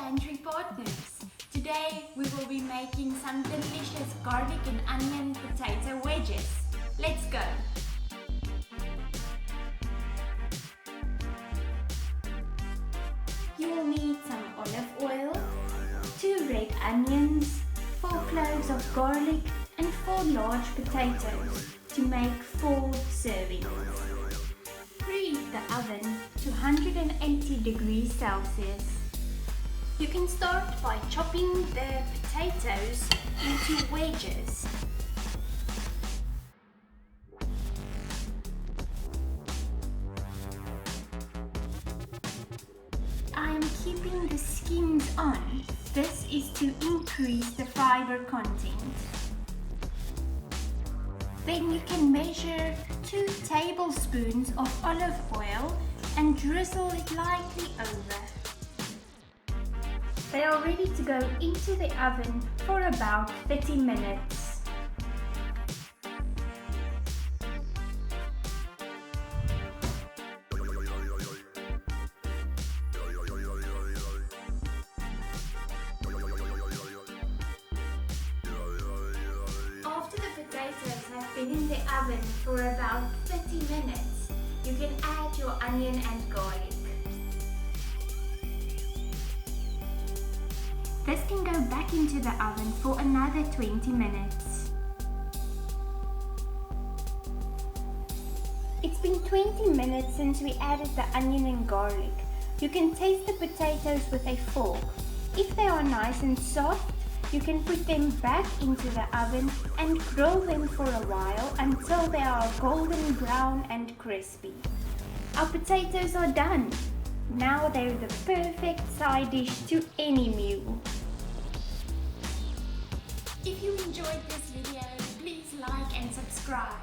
pantry partners. Today we will be making some delicious garlic and onion potato wedges. Let's go! You will need some olive oil, 2 red onions, 4 cloves of garlic and 4 large potatoes to make 4 servings. Preheat the oven to 180 degrees Celsius. You can start by chopping the potatoes into wedges. I am keeping the skins on. This is to increase the fiber content. Then you can measure 2 tablespoons of olive oil and drizzle it lightly over. They are ready to go into the oven for about 30 minutes. After the potatoes have been in the oven for about 30 minutes, you can add your onion and garlic. This can go back into the oven for another 20 minutes. It's been 20 minutes since we added the onion and garlic. You can taste the potatoes with a fork. If they are nice and soft, you can put them back into the oven and grill them for a while until they are golden brown and crispy. Our potatoes are done. Now they're the perfect side dish to any meal. If you enjoyed this video, please like and subscribe.